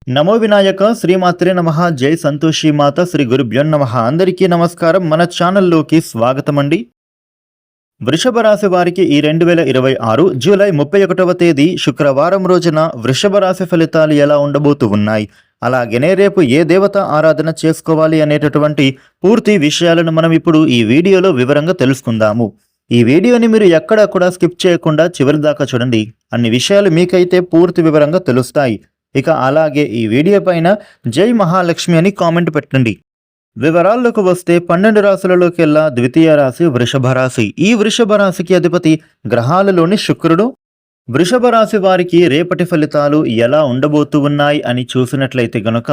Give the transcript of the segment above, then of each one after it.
నమో వినాయక శ్రీమాత్రే నమః జై సంతోషి మాత శ్రీ గురుభ్యో నమః. అందరికీ నమస్కారం. మన ఛానల్లోకి స్వాగతం అండి. వృషభ రాశి వారికి ఈ 2026 జూలై 31వ తేదీ శుక్రవారం రోజున వృషభ రాశి ఫలితాలు ఎలా ఉండబోతూ ఉన్నాయి, అలాగనే రేపు ఏ దేవత ఆరాధన చేసుకోవాలి అనేటటువంటి పూర్తి విషయాలను మనం ఇప్పుడు ఈ వీడియోలో వివరంగా తెలుసుకుందాము. ఈ వీడియోని మీరు ఎక్కడా కూడా స్కిప్ చేయకుండా చివరి దాకా చూడండి. అన్ని విషయాలు మీకైతే పూర్తి వివరంగా తెలుస్తాయి. ఇక అలాగే ఈ వీడియో పైన జై మహాలక్ష్మి అని కామెంట్ పెట్టండి. వివరాల్లోకి వస్తే 12 రాశులలోకెల్లా ద్వితీయ రాశి వృషభ రాశి. ఈ వృషభ రాశికి అధిపతి గ్రహాలలోని శుక్రుడు. వృషభ రాశి వారికి రేపటి ఫలితాలు ఎలా ఉండబోతూ ఉన్నాయి అని చూసినట్లయితే గనుక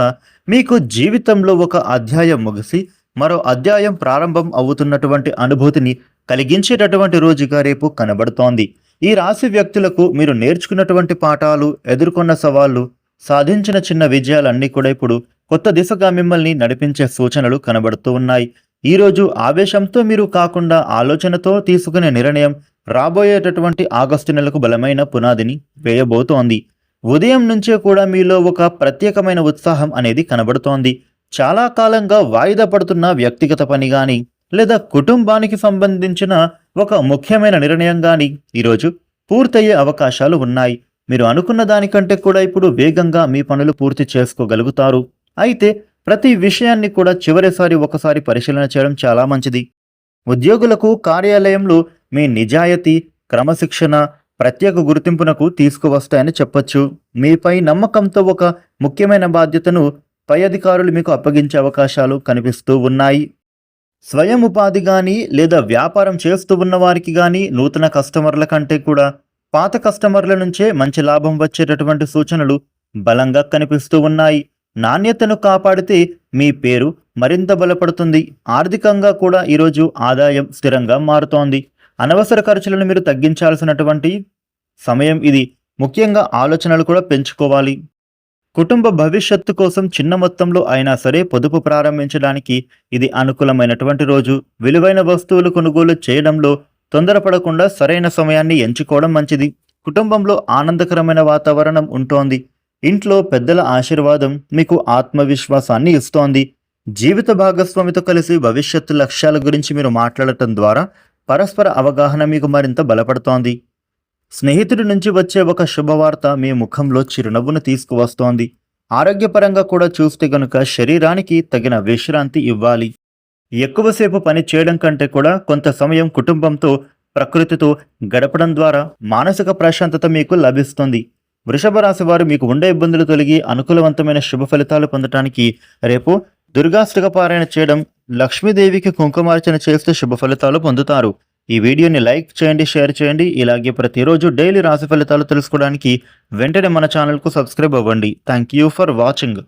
మీకు జీవితంలో ఒక అధ్యాయం ముగిసి మరో అధ్యాయం ప్రారంభం అవుతున్నటువంటి అనుభూతిని కలిగించేటటువంటి రోజుగా రేపు కనబడుతోంది. ఈ రాశి వ్యక్తులకు మీరు నేర్చుకున్నటువంటి పాఠాలు, ఎదుర్కొన్న సవాళ్లు, సాధించిన చిన్న విజయాలన్నీ కూడా ఇప్పుడు కొత్త దిశగా మిమ్మల్ని నడిపించే సూచనలు కనబడుతూ ఉన్నాయి. ఈరోజు ఆవేశంతో మీరు కాకుండా ఆలోచనతో తీసుకునే నిర్ణయం రాబోయేటటువంటి ఆగస్టు నెలకు బలమైన పునాదిని వేయబోతోంది. ఉదయం నుంచే కూడా మీలో ఒక ప్రత్యేకమైన ఉత్సాహం అనేది కనబడుతోంది. చాలా కాలంగా వాయిదా పడుతున్న వ్యక్తిగత పని కానీ లేదా కుటుంబానికి సంబంధించిన ఒక ముఖ్యమైన నిర్ణయం కానీ ఈరోజు పూర్తయ్యే అవకాశాలు ఉన్నాయి. మీరు అనుకున్న దానికంటే కూడా ఇప్పుడు వేగంగా మీ పనులు పూర్తి చేసుకోగలుగుతారు. అయితే ప్రతి విషయాన్ని కూడా చివరిసారి ఒకసారి పరిశీలన చేయడం చాలా మంచిది. ఉద్యోగులకు కార్యాలయంలో మీ నిజాయితీ, క్రమశిక్షణ ప్రత్యేక గుర్తింపునకు తీసుకువస్తాయని చెప్పొచ్చు. మీపై నమ్మకంతో ఒక ముఖ్యమైన బాధ్యతను పై అధికారులు మీకు అప్పగించే అవకాశాలు కనిపిస్తూ ఉన్నాయి. స్వయం ఉపాధి కానీ లేదా వ్యాపారం చేస్తూ ఉన్న వారికి కానీ నూతన కస్టమర్ల కంటే కూడా పాత కస్టమర్ల నుంచే మంచి లాభం వచ్చేటటువంటి సూచనలు బలంగా కనిపిస్తూ ఉన్నాయి. నాణ్యతను కాపాడితే మీ పేరు మరింత బలపడుతుంది. ఆర్థికంగా కూడా ఈరోజు ఆదాయం స్థిరంగా మారుతోంది. అనవసర ఖర్చులను మీరు తగ్గించాల్సినటువంటి సమయం ఇది. ముఖ్యంగా ఆలోచనలు కూడా పెంచుకోవాలి. కుటుంబ భవిష్యత్తు కోసం చిన్న మొత్తంలో అయినా సరే పొదుపు ప్రారంభించడానికి ఇది అనుకూలమైనటువంటి రోజు. విలువైన వస్తువులు కొనుగోలు చేయడంలో తొందరపడకుండా సరైన సమయాన్ని ఎంచుకోవడం మంచిది. కుటుంబంలో ఆనందకరమైన వాతావరణం ఉంటోంది. ఇంట్లో పెద్దల ఆశీర్వాదం మీకు ఆత్మవిశ్వాసాన్ని ఇస్తోంది. జీవిత భాగస్వామితో కలిసి భవిష్యత్తు లక్ష్యాల గురించి మీరు మాట్లాడటం ద్వారా పరస్పర అవగాహన మీకు మరింత బలపడుతోంది. స్నేహితుడి నుంచి వచ్చే ఒక శుభవార్త మీ ముఖంలో చిరునవ్వును తీసుకువస్తోంది. ఆరోగ్యపరంగా కూడా చూస్తే గనుక శరీరానికి తగిన విశ్రాంతి ఇవ్వాలి. ఎక్కువసేపు పని చేయడం కంటే కూడా కొంత సమయం కుటుంబంతో, ప్రకృతితో గడపడం ద్వారా మానసిక ప్రశాంతత మీకు లభిస్తుంది. వృషభ రాశి వారు మీకు ఉండే ఇబ్బందులు తొలగి అనుకూలవంతమైన శుభ ఫలితాలు పొందడానికి రేపు దుర్గాష్టక పారాయణ చేయడం, లక్ష్మీదేవికి కుంకుమార్చన చేస్తే శుభ ఫలితాలు పొందుతారు. ఈ వీడియోని లైక్ చేయండి, షేర్ చేయండి. ఇలాగే ప్రతిరోజు డైలీ రాశి ఫలితాలు తెలుసుకోవడానికి వెంటనే మన ఛానల్కు సబ్స్క్రైబ్ అవ్వండి. Thank you for watching.